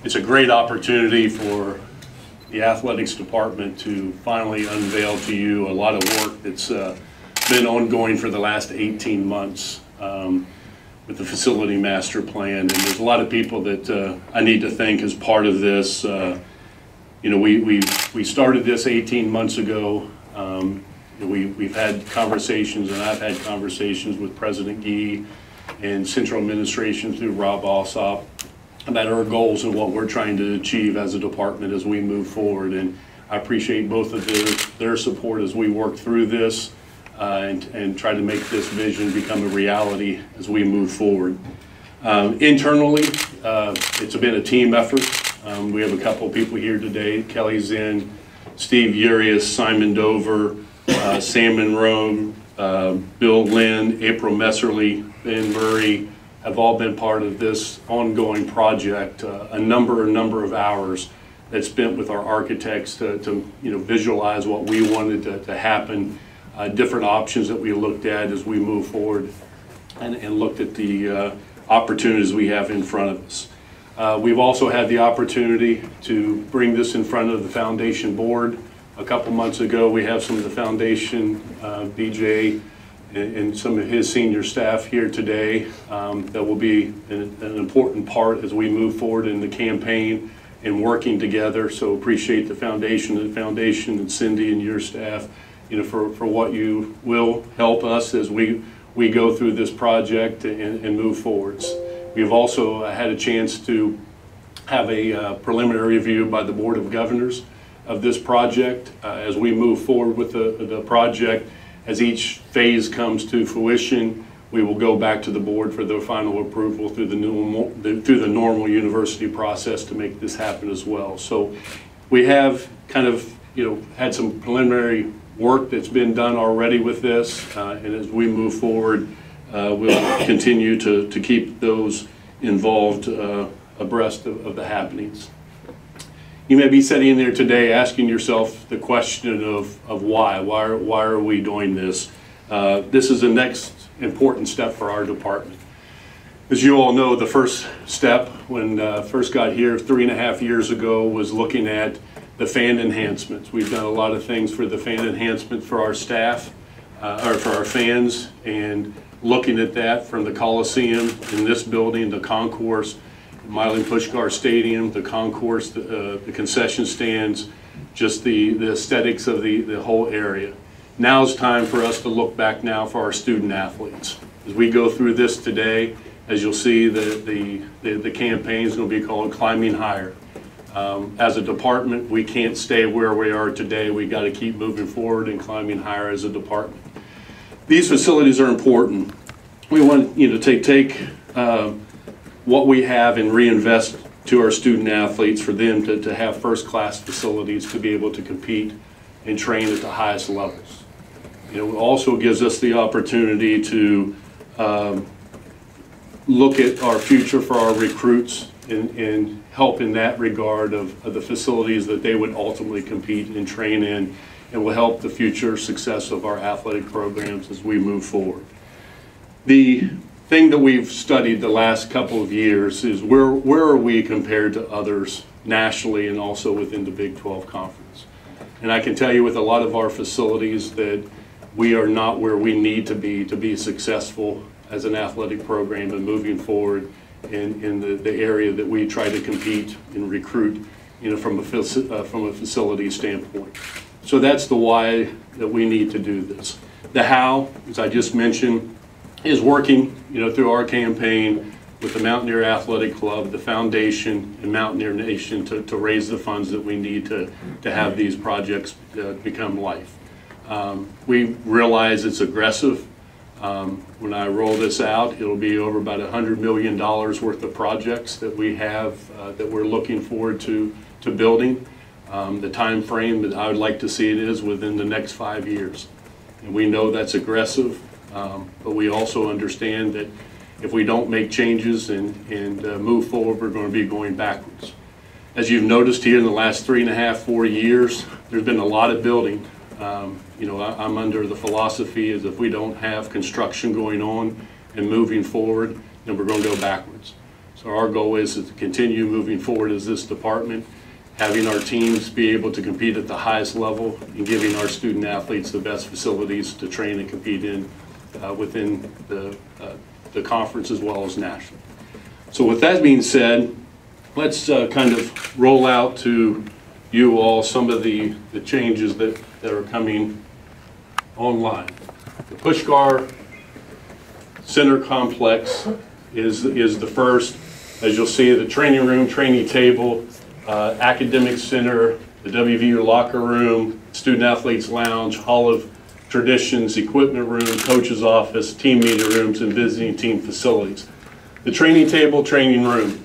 It's a great opportunity for the athletics department to finally unveil to you a lot of work that's been ongoing for the last 18 months with the facility master plan. And there's a lot of people that I need to thank as part of this. You know, we started this 18 months ago. We've had conversations, and I've had conversations with President Gee and Central Administration through Rob Alsop about our goals and what we're trying to achieve as a department as we move forward. And I appreciate both of their support as we work through this and try to make this vision become a reality as we move forward. Internally, it's been a team effort. We have a couple of people here today. Kelly Zinn, Steve Urias, Simon Dover, Sam Monroe, Bill Lynn, April Messerly, Ben Murray, have all been part of this ongoing project. A number of hours that's spent with our architects to visualize what we wanted to happen, different options that we looked at as we move forward, and looked at the opportunities we have in front of us. We've also had the opportunity to bring this in front of the foundation board. A couple months ago, we have some of the foundation, BJ, and some of his senior staff here today that will be an important part as we move forward in the campaign and working together. So appreciate the foundation and Cindy and your staff, for what you will help us as we go through this project and move forwards. We've also had a chance to have a preliminary review by the Board of Governors of this project as we move forward with the project. As each phase comes to fruition, we will go back to the board for their final approval through the normal university process to make this happen as well. So we have kind of had some preliminary work that's been done already with this, and as we move forward, we'll continue to keep those involved abreast of the happenings. You may be sitting there today asking yourself the question of why are we doing this? This is the next important step for our department. As you all know, the first step when first got here 3.5 years ago was looking at the fan enhancements. We've done a lot of things for the fan enhancement for our staff, or for our fans, and looking at that from the Coliseum in this building, the concourse, Milan Pushkar Stadium, the concourse, the concession stands, just the aesthetics of the whole area. Now's time for us to look back now for our student athletes. As we go through this today, as you'll see, the campaign is going to be called Climbing Higher. As a department, we can't stay where we are today. We got to keep moving forward and climbing higher as a department. These facilities are important. We want to take what we have and reinvest to our student athletes for them to have first-class facilities to be able to compete and train at the highest levels. It also gives us the opportunity to look at our future for our recruits and help in that regard of the facilities that they would ultimately compete and train in, and will help the future success of our athletic programs as we move forward. The thing that we've studied the last couple of years is where are we compared to others nationally and also within the Big 12 Conference. And I can tell you with a lot of our facilities that we are not where we need to be successful as an athletic program and moving forward in the area that we try to compete and recruit from a facility standpoint. So that's the why that we need to do this. The how, as I just mentioned, is working through our campaign with the Mountaineer Athletic Club, the foundation, and Mountaineer Nation to raise the funds that we need to have these projects become life. We realize it's aggressive. When I roll this out, it'll be over about $100 million worth of projects that we have that we're looking forward to building. The time frame that I would like to see it is within the next 5 years. And we know that's aggressive. But we also understand that if we don't make changes and move forward, we're going to be going backwards. As you've noticed here in the last 3.5, 4 years, there's been a lot of building. I'm under the philosophy is if we don't have construction going on and moving forward, then we're going to go backwards. So So our goal is to continue moving forward as this department, having our teams be able to compete at the highest level and giving our student athletes the best facilities to train and compete in within the conference as well as national. So with that being said, let's kind of roll out to you all some of the changes that are coming online. The Pushkar Center Complex is the first. As you'll see, the training room, training table, academic center, the WVU locker room, student athletes lounge, hall of traditions, equipment room, coach's office, team meeting rooms, and visiting team facilities. The training table, training room.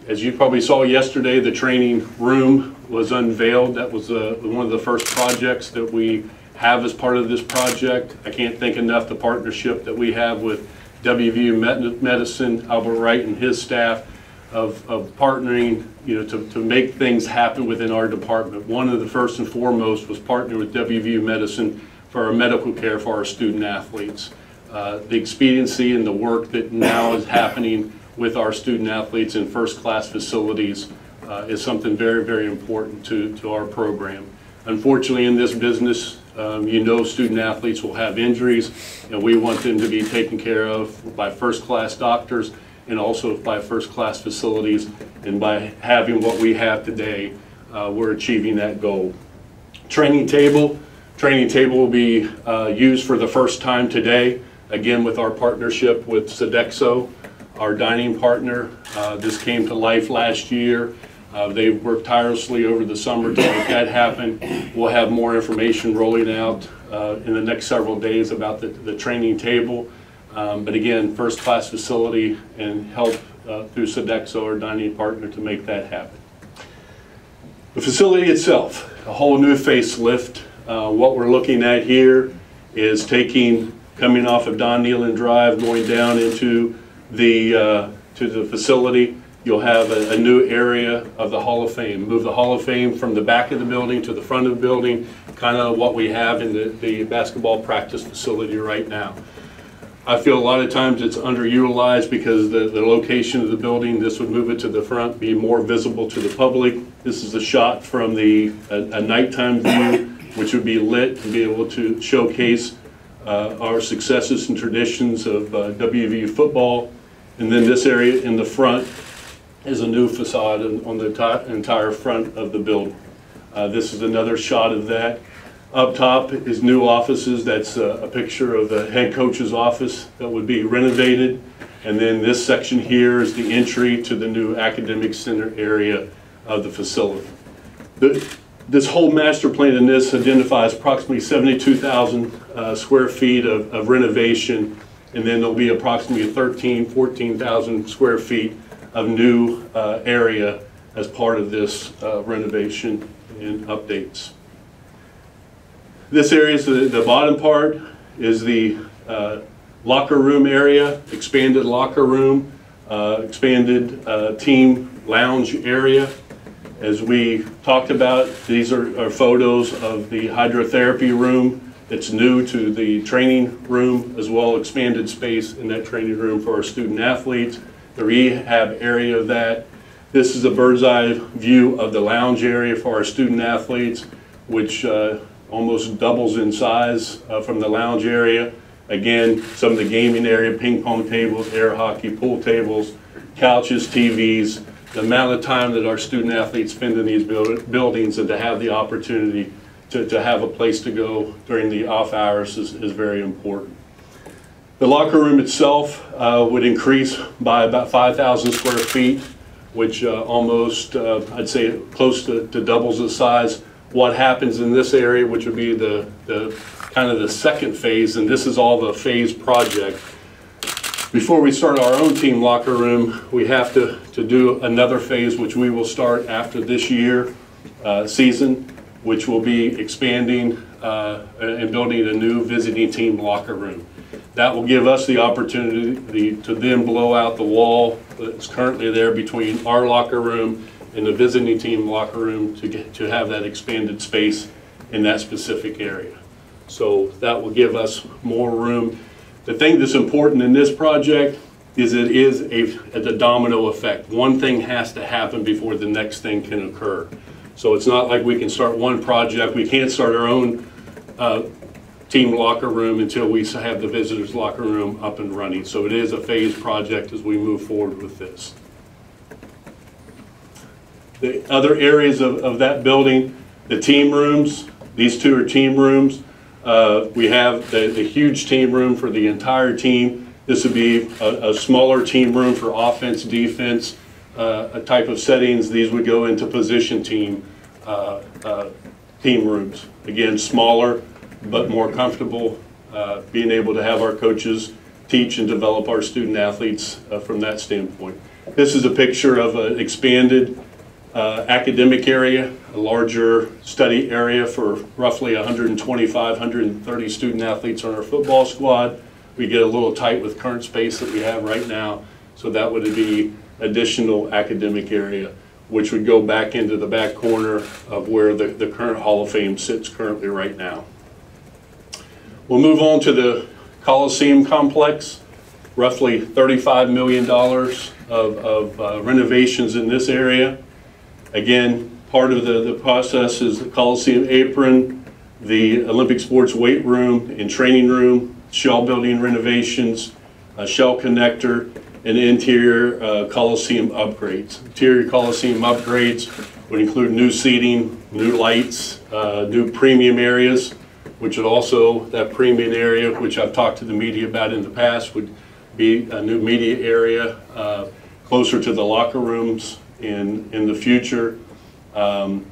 As you probably saw yesterday, the training room was unveiled. That was one of the first projects that we have as part of this project. I can't thank enough the partnership that we have with WVU Medicine, Albert Wright and his staff of partnering, to make things happen within our department. One of the first and foremost was partnering with WVU Medicine for our medical care for our student athletes. The expediency and the work that now is happening with our student athletes in first-class facilities is something very, very important to our program. Unfortunately, in this business, student athletes will have injuries, and we want them to be taken care of by first-class doctors and also by first-class facilities. And by having what we have today, we're achieving that goal. Training table will be used for the first time today, again with our partnership with Sodexo, our dining partner. This came to life last year. They've worked tirelessly over the summer to make that happen. We'll have more information rolling out in the next several days about the training table. But again, first-class facility and help through Sodexo, our dining partner, to make that happen. The facility itself, a whole new facelift. What we're looking at here is coming off of Don Neyland Drive, going down into to the facility. You'll have a new area of the Hall of Fame. Move the Hall of Fame from the back of the building to the front of the building, kind of what we have in the basketball practice facility right now. I feel a lot of times it's underutilized because the location of the building. This would move it to the front, be more visible to the public. This is a shot from a nighttime view, which would be lit and be able to showcase our successes and traditions of WVU football. And then this area in the front is a new facade on the entire front of the building. This is another shot of that. Up top is new offices. That's a picture of the head coach's office that would be renovated. And then this section here is the entry to the new academic center area of the facility. This whole master plan in this identifies approximately 72,000 square feet of renovation, and then there'll be approximately 14,000 square feet of new area as part of this renovation and updates. This area is the bottom part is the locker room area, expanded locker room, expanded team lounge area. As we talked about, these are photos of the hydrotherapy room. It's new to the training room, as well as expanded space in that training room for our student athletes. The rehab area of that. This is a bird's eye view of the lounge area for our student athletes, which almost doubles in size from the lounge area. Again, some of the gaming area, ping pong tables, air hockey, pool tables, couches, TVs. The amount of time that our student athletes spend in these buildings and to have the opportunity to have a place to go during the off hours is very important. The locker room itself would increase by about 5,000 square feet, which almost, I'd say, close to doubles the size. What happens in this area, which would be the kind of the second phase, and this is all the phase project. Before we start our own team locker room, we have to do another phase, which we will start after this year season, which will be expanding and building a new visiting team locker room. That will give us the opportunity to then blow out the wall that's currently there between our locker room and the visiting team locker room to have that expanded space in that specific area. So that will give us more room. The thing that's important in this project is it is a domino effect. One thing has to happen before the next thing can occur. So it's not like we can start one project. We can't start our own team locker room until we have the visitors locker room up and running. So it is a phased project as we move forward with this. The other areas of that building, the team rooms, these two are team rooms. We have the huge team room for the entire team. This would be a smaller team room for offense, defense, a type of settings. These would go into position team rooms. Again, smaller, but more comfortable, being able to have our coaches teach and develop our student athletes from that standpoint. This is a picture of an expanded academic area, a larger study area for roughly 125, 130 student athletes on our football squad. We get a little tight with current space that we have right now, so that would be additional academic area, which would go back into the back corner of where the current Hall of Fame sits currently right now. We'll move on to the Coliseum complex. Roughly $35 million of renovations in this area. Again, part of the process is the Coliseum apron, the Olympic sports weight room and training room, shell building renovations, a shell connector, and interior Coliseum upgrades. Interior Coliseum upgrades would include new seating, new lights, new premium areas, which would also, that premium area, which I've talked to the media about in the past, would be a new media area closer to the locker rooms in the future, and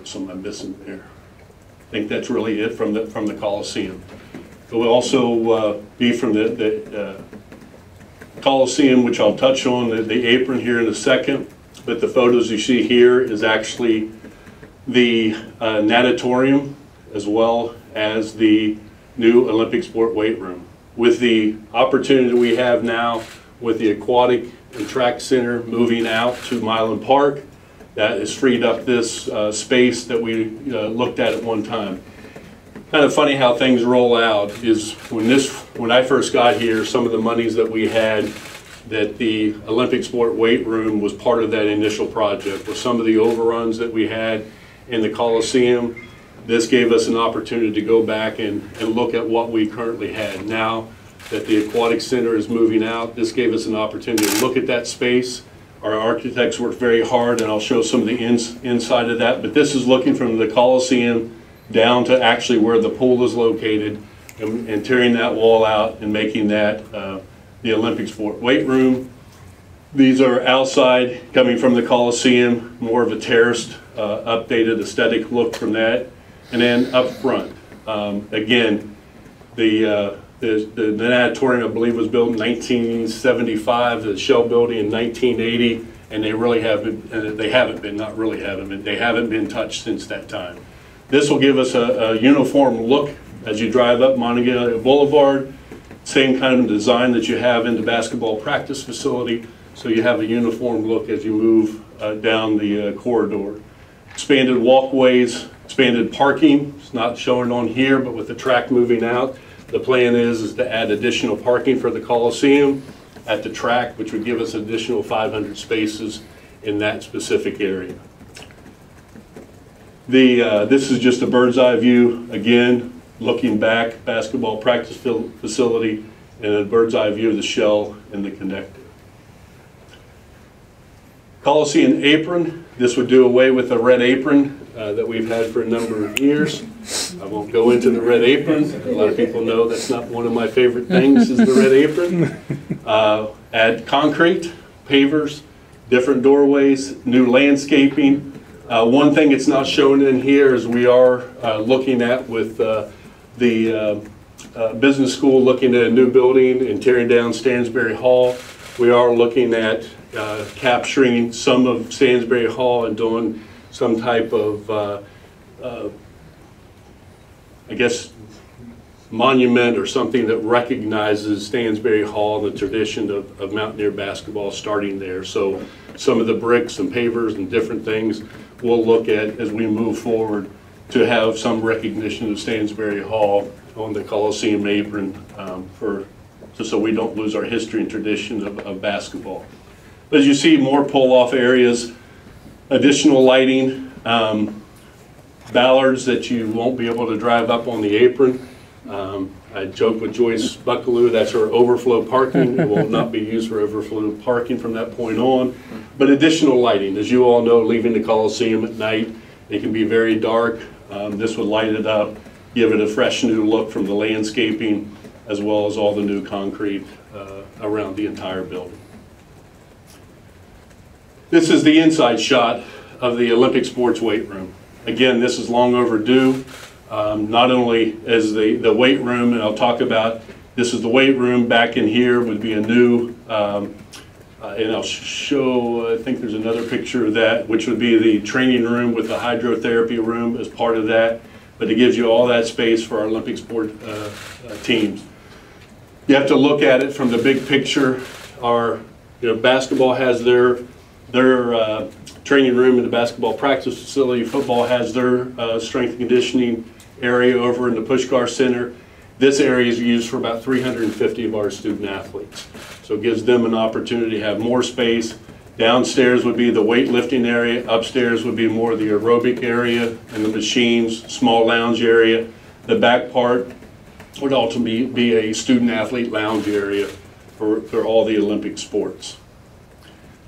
something I'm missing there. I think that's really it from the Coliseum. It will also be from the Coliseum, which I'll touch on the apron here in a second. But the photos you see here is actually the natatorium, as well as the new Olympic sport weight room. With the opportunity we have now with the aquatic and track center moving out to Milan Park, that has freed up this space that we looked at one time. Kind of funny how things roll out is when I first got here, some of the monies that we had, that the Olympic sport weight room was part of that initial project. With some of the overruns that we had in the Coliseum, this gave us an opportunity to go back and look at what we currently had. Now that the aquatic center is moving out, this gave us an opportunity to look at that space. Our architects worked very hard, and I'll show some of the inside of that, but this is looking from the Coliseum down to actually where the pool is located, and tearing that wall out and making that the Olympic sport weight room. These are outside, coming from the Coliseum, more of a terraced, updated aesthetic look from that. And then up front, again, the natatorium, I believe, was built in 1975, the shell building in 1980, and they haven't been touched since that time. This will give us a uniform look as you drive up Mountaineer Boulevard, same kind of design that you have in the basketball practice facility, so you have a uniform look as you move down the corridor. Expanded walkways, expanded parking. It's not shown on here, but with the track moving out, the plan is to add additional parking for the Coliseum at the track, which would give us additional 500 spaces in that specific area. This is just a bird's eye view, again, looking back, basketball practice facility, and a bird's eye view of the shell and the connector. Coliseum apron, this would do away with the red apron that we've had for a number of years. I won't go into the red apron. A lot of people know that's not one of my favorite things, is the red apron. Add concrete, pavers, different doorways, new landscaping. One thing it's not shown in here is we are looking at with the business school, looking at a new building and tearing down Stansbury Hall. We are looking at capturing some of Stansbury Hall and doing some type of, I guess, monument or something that recognizes Stansbury Hall and the tradition of Mountaineer basketball starting there. So some of the bricks and pavers and different things we'll look at as we move forward to have some recognition of Stansbury Hall on the Coliseum apron so we don't lose our history and tradition of basketball. As you see, more pull-off areas, additional lighting, ballards that you won't be able to drive up on the apron. I joked with Joyce Buckaloo, that's her overflow parking. It will not be used for overflow parking from that point on. But additional lighting, as you all know, leaving the Coliseum at night, it can be very dark. This would light it up, give it a fresh new look from the landscaping, as well as all the new concrete around the entire building. This is the inside shot of the Olympic Sports Weight Room. Again, this is long overdue. Not only as the weight room, and I'll talk about, this is the weight room. Back in here would be a new, and I'll show, I think there's another picture of that, which would be the training room with the hydrotherapy room as part of that. But it gives you all that space for our Olympic sport teams. You have to look at it from the big picture. Our, basketball has their training room in the basketball practice facility. Football has their strength and conditioning area over in the Pushkar Center. This area is used for about 350 of our student athletes. So it gives them an opportunity to have more space. Downstairs would be the weightlifting area. Upstairs would be more the aerobic area and the machines, small lounge area. The back part would ultimately be a student athlete lounge area for all the Olympic sports.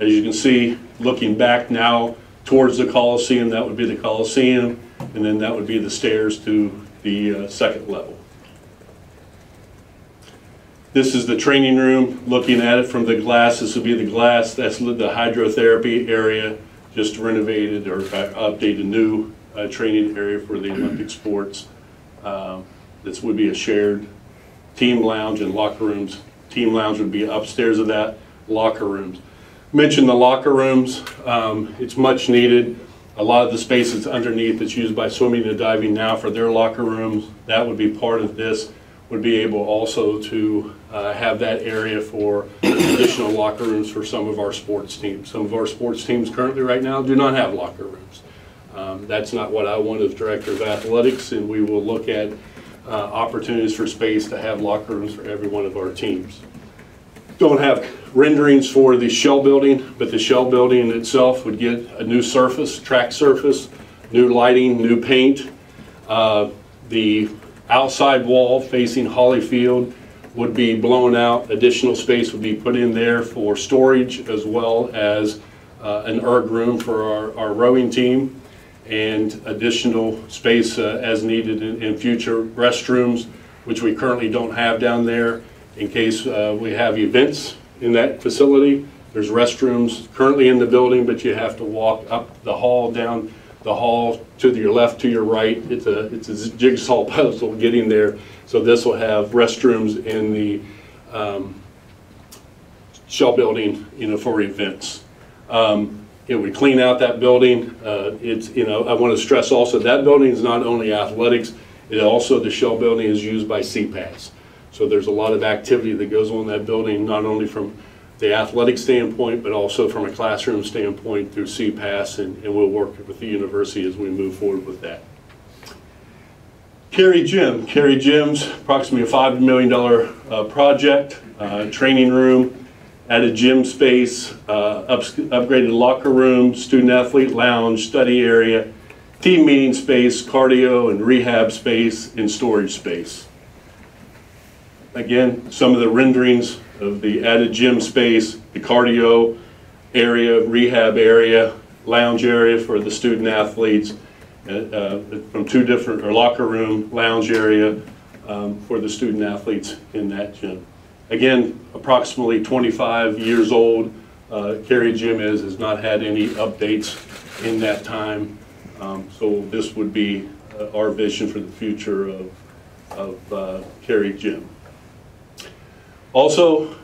As you can see, looking back now towards the Coliseum, that would be the Coliseum, and then that would be the stairs to the second level. This is the training room. Looking at it from the glass, this would be the glass. That's the hydrotherapy area, just renovated or updated new training area for the Olympic sports. This would be a shared team lounge and locker rooms. Team lounge would be upstairs of that, locker rooms. Mentioned the locker rooms, it's much needed. A lot of the space that's underneath that's used by swimming and diving now for their locker rooms, that would be part of this, would be able also to have that area for additional locker rooms for some of our sports teams. Some of our sports teams currently right now do not have locker rooms. That's not what I want as Director of Athletics, and we will look at opportunities for space to have locker rooms for every one of our teams. Don't have renderings for the shell building, but the shell building itself would get a new surface, track surface, new lighting, new paint. The outside wall facing Holly Field would be blown out. Additional space would be put in there for storage, as well as an erg room for our rowing team, and additional space as needed in future restrooms, which we currently don't have down there. In case we have events in that facility, there's restrooms currently in the building, but you have to walk up the hall, down the hall, to your left, to your right. It's a jigsaw puzzle getting there. So this will have restrooms in the shell building, for events. It would clean out that building. I want to stress also that building is not only athletics, the shell building is used by CPAS. So there's a lot of activity that goes on in that building, not only from the athletic standpoint, but also from a classroom standpoint through CPAS, and we'll work with the university as we move forward with that. Cary Gym. Cary Gym's approximately a $5 million project, training room, added gym space, upgraded locker room, student athlete lounge, study area, team meeting space, cardio and rehab space, and storage space. Again, some of the renderings of the added gym space, the cardio area, rehab area, lounge area for the student athletes, from two different, or locker room, lounge area for the student athletes in that gym. Again, approximately 25 years old. Cary Gym has not had any updates in that time. So this would be our vision for the future of Cary Gym. Also,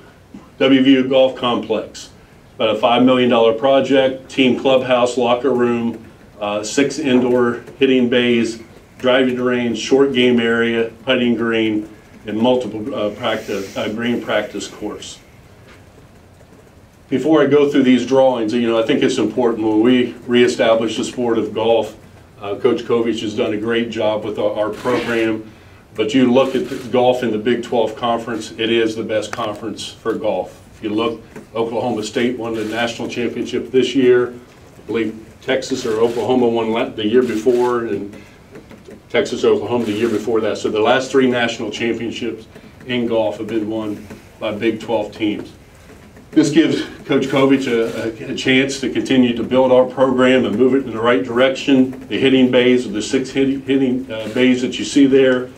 WVU Golf Complex, about a $5 million project, team clubhouse, locker room, 6 indoor hitting bays, driving range, short game area, putting green, and multiple green practice course. Before I go through these drawings, I think it's important when we reestablish the sport of golf, Coach Kovich has done a great job with our program. But you look at the golf in the Big 12 Conference, it is the best conference for golf. If you look, Oklahoma State won the national championship this year. I believe Texas or Oklahoma won the year before, and Texas, Oklahoma the year before that. So the last 3 national championships in golf have been won by Big 12 teams. This gives Coach Kovich a chance to continue to build our program and move it in the right direction. The hitting bays, or the 6 hitting bays that you see there.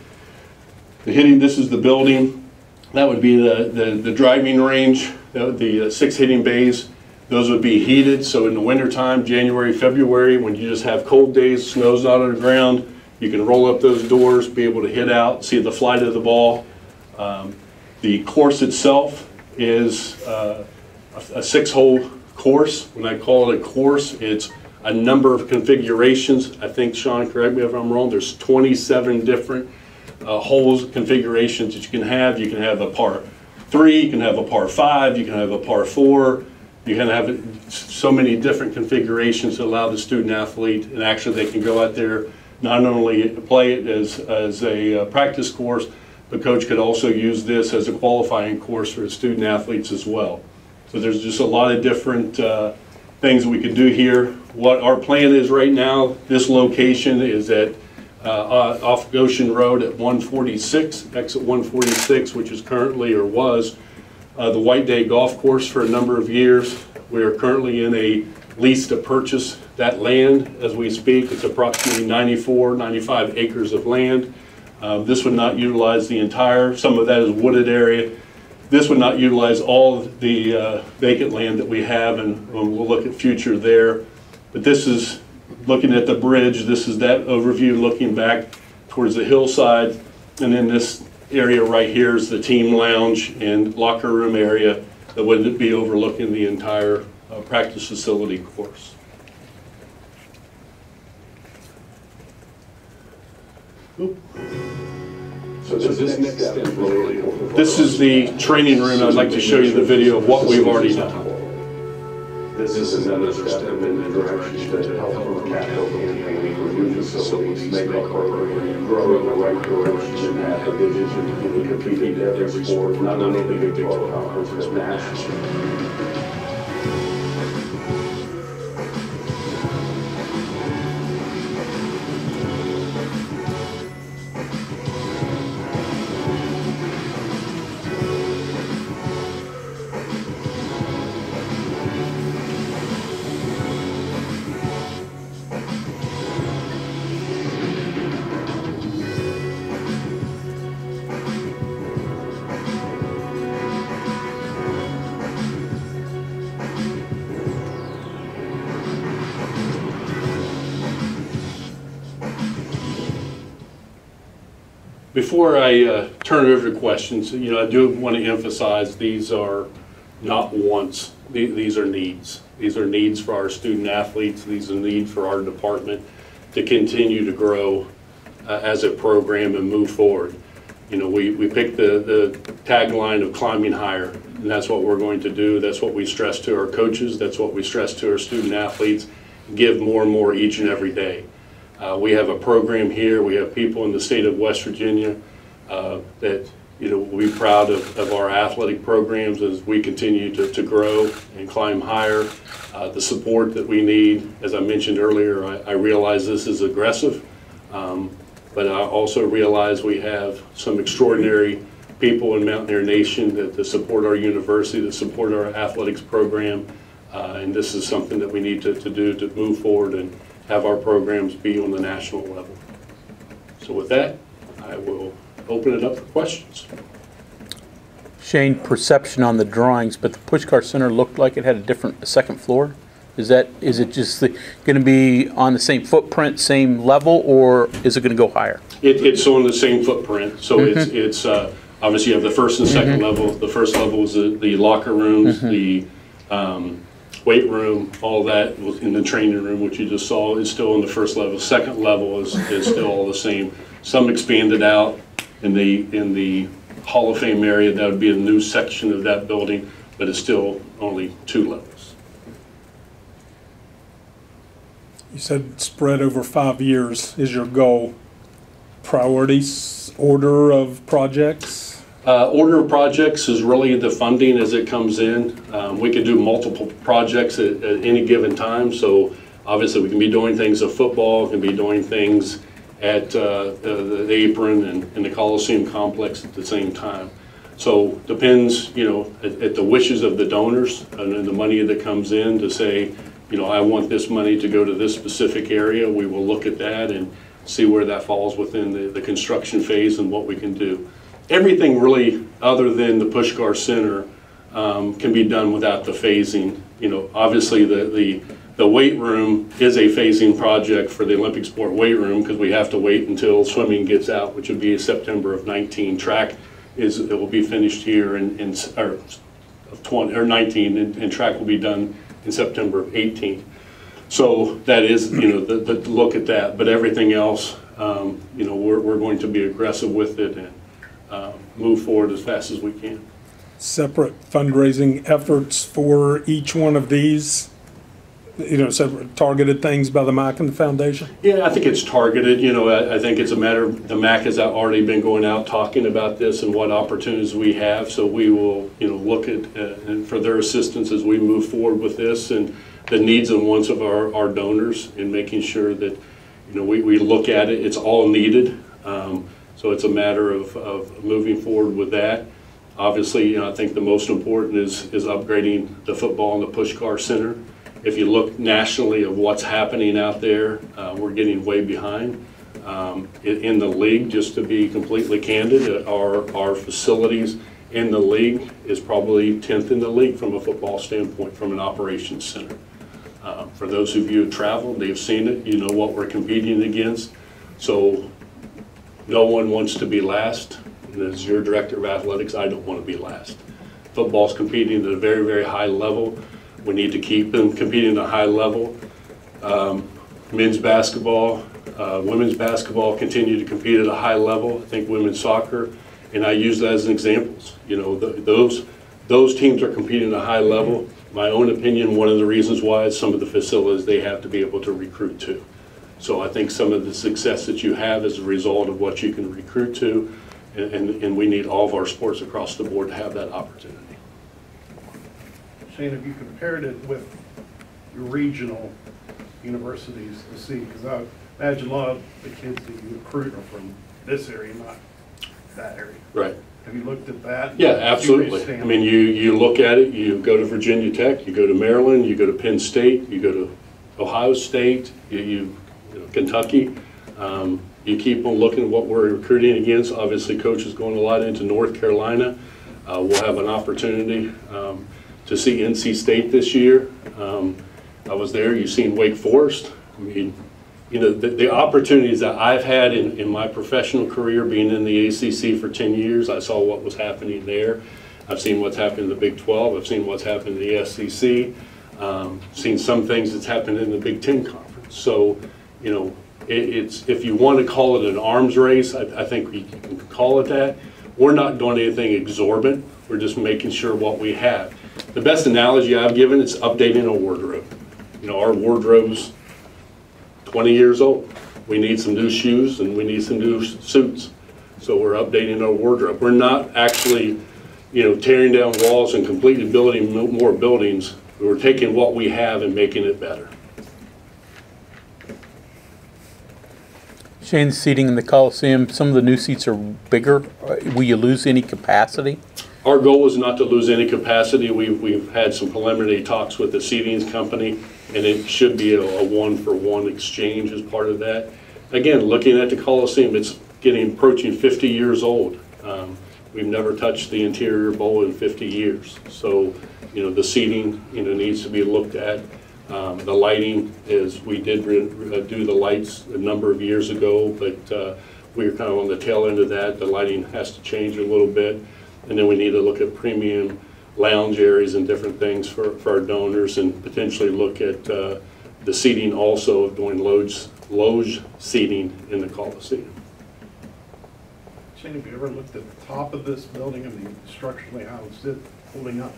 This is the building. That would be the driving range, the 6 hitting bays. Those would be heated, so in the wintertime, January, February, when you just have cold days, snow's not on the ground, you can roll up those doors, be able to hit out, see the flight of the ball. The course itself is a 6-hole course. When I call it a course, it's a number of configurations. I think, Sean, correct me if I'm wrong, there's 27 different holes, configurations that you can have. You can have a par 3, you can have a par 5, you can have a par 4. You can have so many different configurations to allow the student athlete, and actually they can go out there, not only play it as a practice course, but coach could also use this as a qualifying course for student athletes as well. So there's just a lot of different things we could do here. What our plan is right now, this location is at off Goshen Road at 146, exit 146, which is currently, or was, the White Day Golf Course for a number of years. We are currently in a lease to purchase that land as we speak. It's approximately 95 acres of land. This would not utilize the entire, some of that is wooded area. This would not utilize all of the vacant land that we have, and we'll look at future there. But this is looking at the bridge. This is that overview looking back towards the hillside, and then this area right here is the team lounge and locker room area that would be overlooking the entire practice facility course. Oop. So this next step really, this is the training room. I'd like to show you the video of what we've already done. this is another step in the direction to help from capital and we review facilities, make our program grow in the right direction, and have a vision to compete in every sport, not only the Big 12 Conference, but nationally. Before I turn it over to questions, I do want to emphasize these are not wants. These are needs. These are needs for our student athletes. These are needs for our department to continue to grow as a program and move forward. We picked the tagline of climbing higher, and that's what we're going to do. That's what we stress to our coaches. That's what we stress to our student athletes. Give more and more each and every day. We have a program here. We have people in the state of West Virginia that will be proud of our athletic programs as we continue to grow and climb higher. The support that we need, as I mentioned earlier, I realize this is aggressive, but I also realize we have some extraordinary people in Mountaineer Nation that support our university, that support our athletics program, and this is something that we need to do to move forward and have our programs be on the national level. So with that, I will open it up for questions. Shane, perception on the drawings, but the Pushkar Center looked like it had a second floor. Is it just going to be on the same footprint, same level, or is it going to go higher? It's on the same footprint. So it's obviously you have the first and second level. The first level is the locker rooms, the weight room, all that in the training room, which you just saw, is still on the first level. Second level is still all the same. Some expanded out in the Hall of Fame area. That would be a new section of that building, but it's still only 2 levels. You said spread over 5 years is your goal. Priorities, order of projects? Order of projects is really the funding as it comes in. We can do multiple projects at any given time. So obviously we can be doing things at football, can be doing things at the apron and the Coliseum complex at the same time. So depends, you know, at the wishes of the donors and the money that comes in to say, you know, I want this money to go to this specific area. We will look at that and see where that falls within the construction phase and what we can do. Everything really, other than the Pushkar Center, can be done without the phasing. You know, obviously the weight room is a phasing project for the Olympic sport weight room because we have to wait until swimming gets out, which would be September of 19. Track it will be finished here in 19, and track will be done in September of 18. So that is, you know, the look at that. But everything else, you know, we're going to be aggressive with it and move forward as fast as we can. Separate fundraising efforts for each one of these? You know, separate targeted things by the MAC and the foundation? Yeah, I think it's targeted. You know, I think it's a matter of the MAC has already been going out talking about this and what opportunities we have. So we will, you know, look at and for their assistance as we move forward with this and the needs and wants of our donors and making sure that, you know, we look at it. It's all needed. So it's a matter of moving forward with that. Obviously, you know, I think the most important is upgrading the football and the Pushkar Center. If you look nationally of what's happening out there, we're getting way behind. In the league, just to be completely candid, our facilities in the league is probably 10th in the league from a football standpoint, from an operations center. For those of you who traveled, they've seen it, you know what we're competing against. So no one wants to be last. And as your director of athletics, I don't want to be last. Football's competing at a very, very high level. We need to keep them competing at a high level. Men's basketball, women's basketball continue to compete at a high level. I think women's soccer, and I use that as examples. You know, those teams are competing at a high level. My own opinion, one of the reasons why is some of the facilities they have to be able to recruit to. So I think some of the success that you have is a result of what you can recruit to, and we need all of our sports across the board to have that opportunity. Shane, have you compared it with your regional universities to see? Because I imagine a lot of the kids that you recruit are from this area, not that area. Right. Have you looked at that? Yeah, absolutely. I mean, you look at it, you go to Virginia Tech, you go to Maryland, you go to Penn State, you go to Ohio State, you know, Kentucky. You keep on looking at what we're recruiting against. Obviously, coaches going a lot into North Carolina. We'll have an opportunity to see NC State this year. I was there. You've seen Wake Forest. I mean, you know, the opportunities that I've had in my professional career, being in the ACC for 10 years, I saw what was happening there. I've seen what's happened in the Big 12. I've seen what's happened in the SEC. Seen some things that's happened in the Big 10 conference. So, you know, it's if you want to call it an arms race, I think we can call it that. We're not doing anything exorbitant. We're just making sure what we have. The best analogy I've given is updating a wardrobe. You know, our wardrobe's 20 years old. We need some new shoes and we need some new suits. So we're updating our wardrobe. We're not actually, you know, tearing down walls and completely building more buildings. We're taking what we have and making it better. Shane, seating in the Coliseum, some of the new seats are bigger. Will you lose any capacity? Our goal is not to lose any capacity. We've had some preliminary talks with the seating company, and it should be a one-for-one exchange as part of that. Again, looking at the Coliseum, it's approaching 50 years old. We've never touched the interior bowl in 50 years. So, you know, the seating, you know, needs to be looked at. The lighting is, we did do the lights a number of years ago, but we were kind of on the tail end of that. The lighting has to change a little bit. And then we need to look at premium lounge areas and different things for our donors, and potentially look at the seating also of doing loge seating in the Coliseum. Shane, have you ever looked at the top of this building and the structurally how it's holding up?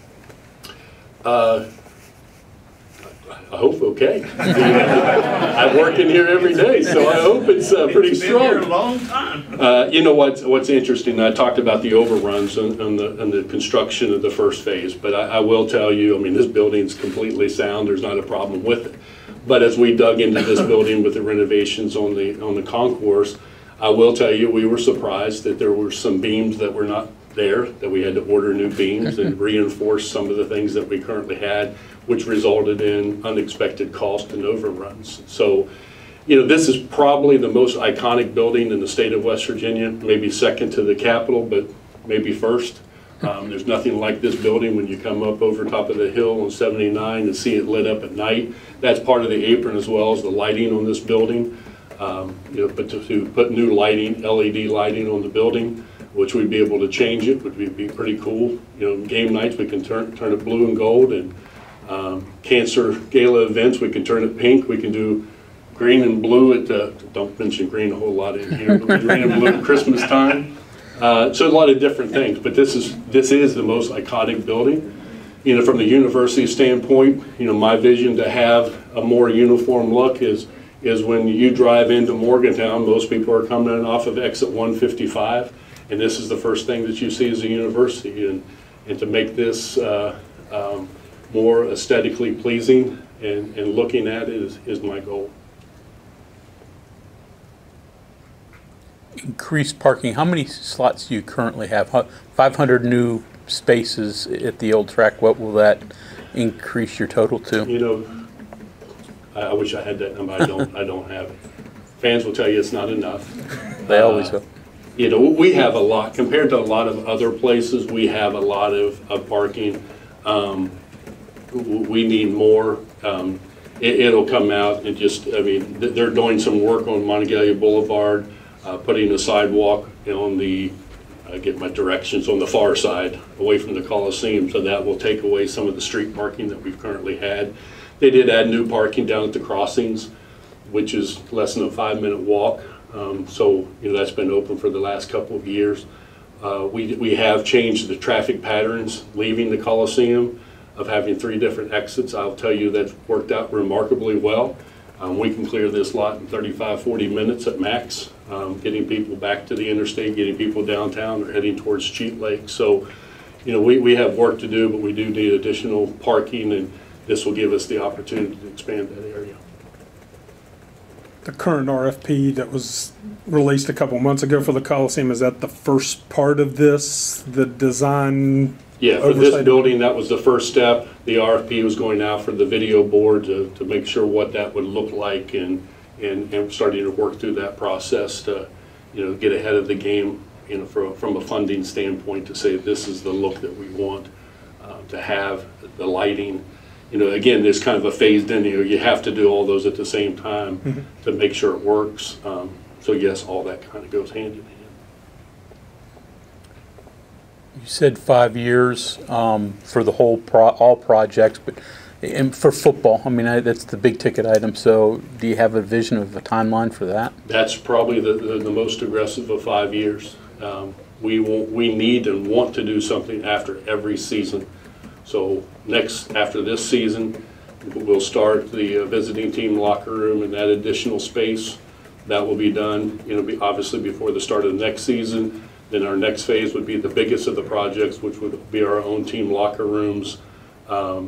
I hope okay. I work in here every day, so I hope it's pretty strong. Been here a long time. You know what's interesting? I talked about the overruns on the construction of the first phase, but I will tell you, I mean, this building's completely sound. There's not a problem with it. But as we dug into this building with the renovations on the concourse, I will tell you we were surprised that there were some beams that were not there, that we had to order new beams and reinforce some of the things that we currently had, which resulted in unexpected cost and overruns. So, you know, this is probably the most iconic building in the state of West Virginia, maybe second to the Capitol, but maybe first. There's nothing like this building when you come up over top of the hill on 79 and see it lit up at night. That's part of the apron as well as the lighting on this building. You know, but to put new lighting, LED lighting on the building, which we'd be able to change it, would be pretty cool. You know, game nights we can turn it blue and gold, and cancer gala events we can turn it pink. We can do green and blue at don't mention green a whole lot in here, but green and blue at Christmas time. So a lot of different things, but this is the most iconic building. You know, from the university standpoint, you know, my vision to have a more uniform look is when you drive into Morgantown, most people are coming in off of exit 155, and this is the first thing that you see as a university, and to make this more aesthetically pleasing and looking at it is my goal. Increased parking, how many slots do you currently have? 500 new spaces at the old track. What will that increase your total to? You know, I wish I had that number. I don't have it. Fans will tell you it's not enough. They always will. You know, we have a lot, compared to a lot of other places, we have a lot of parking. We need more. It'll come out and just, I mean, they're doing some work on Monongalia Boulevard, putting a sidewalk on the, I get my directions, on the far side, away from the Coliseum, so that will take away some of the street parking that we've currently had. They did add new parking down at the crossings, which is less than a 5-minute walk. So, you know, that's been open for the last couple of years. We have changed the traffic patterns leaving the Coliseum of having 3 different exits. I'll tell you that's worked out remarkably well. We can clear this lot in 35-40 minutes at max, getting people back to the interstate, getting people downtown or heading towards Cheat Lake. So, you know, we have work to do, but we do need additional parking, and this will give us the opportunity to expand that area. The current RFP that was released a couple months ago for the Coliseum, is that the first part of this, the design? Yeah, for this building, that was the first step. The RFP was going out for the video board to make sure what that would look like, and starting to work through that process to, you know, get ahead of the game, you know, from a funding standpoint, to say this is the look that we want to have, the lighting. You know, again, there's kind of a phased in here. You have to do all those at the same time to make sure it works. So yes, all that kind of goes hand in hand. You said 5 years for the whole all projects, but and for football, I mean, that's the big ticket item. So do you have a vision of a timeline for that? That's probably the most aggressive of 5 years. We need and want to do something after every season. So after this season, we'll start the visiting team locker room and that additional space. That will be done, you know, obviously before the start of the next season. Then our next phase would be the biggest of the projects, which would be our own team locker rooms,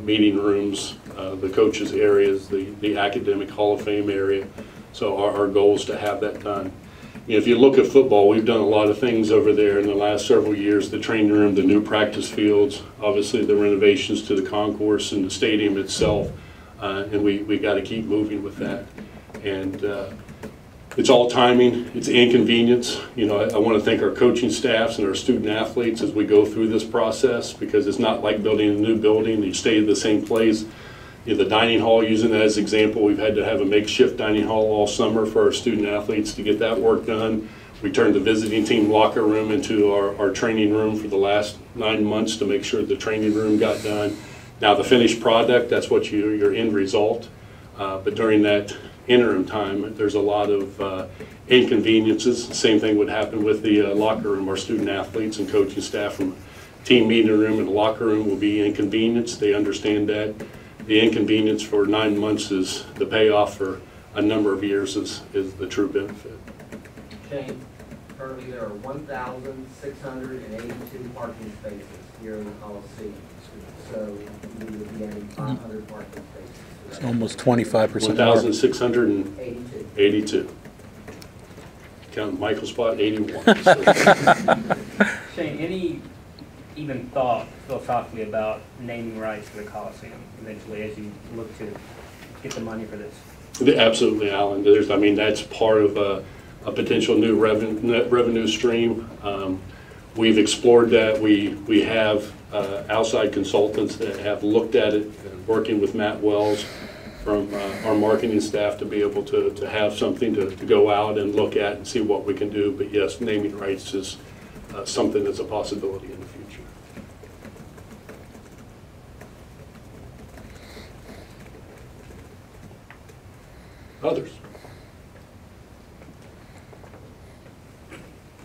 meeting rooms, the coaches' areas, the academic Hall of Fame area. So our goal is to have that done. You know, if you look at football, we've done a lot of things over there in the last several years. The training room, the new practice fields, obviously the renovations to the concourse and the stadium itself, and we got to keep moving with that. And it's all timing, it's inconvenience. You know, I want to thank our coaching staffs and our student athletes as we go through this process, because it's not like building a new building, you stay in the same place. You know, the dining hall, using that as an example, we've had to have a makeshift dining hall all summer for our student athletes to get that work done. We turned the visiting team locker room into our training room for the last 9 months to make sure the training room got done. Now the finished product, that's what your end result. But during that interim time, there's a lot of inconveniences. The same thing would happen with the locker room. Our student athletes and coaching staff from team meeting room and locker room will be inconvenienced. They understand that. the inconvenience for 9 months is the payoff for a number of years is the true benefit. Shane, currently there are 1,682 parking spaces here in the Coliseum. So we would be adding 500 parking spaces. It's almost 25% more. 1,682. 82. Count Michael's spot, 81. Shane, any even thought philosophically about naming rights for the Coliseum eventually as you look to get the money for this? Absolutely, Alan. That's part of a potential new revenue stream. We've explored that. We have outside consultants that have looked at it, working with Matt Wells from our marketing staff to be able to have something to go out and look at and see what we can do. But yes, naming rights is something that's a possibility in the future. Others?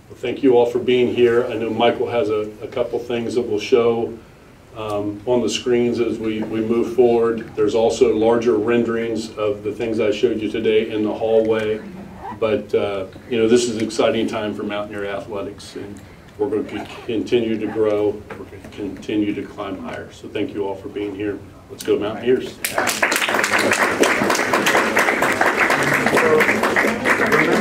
Well, thank you all for being here. I know Michael has a couple things that we'll show on the screens as we move forward. There's also larger renderings of the things I showed you today in the hallway. But this is an exciting time for Mountaineer athletics, and we're going to continue to grow. We're going to continue to climb higher. So thank you all for being here. Let's go Mountaineers.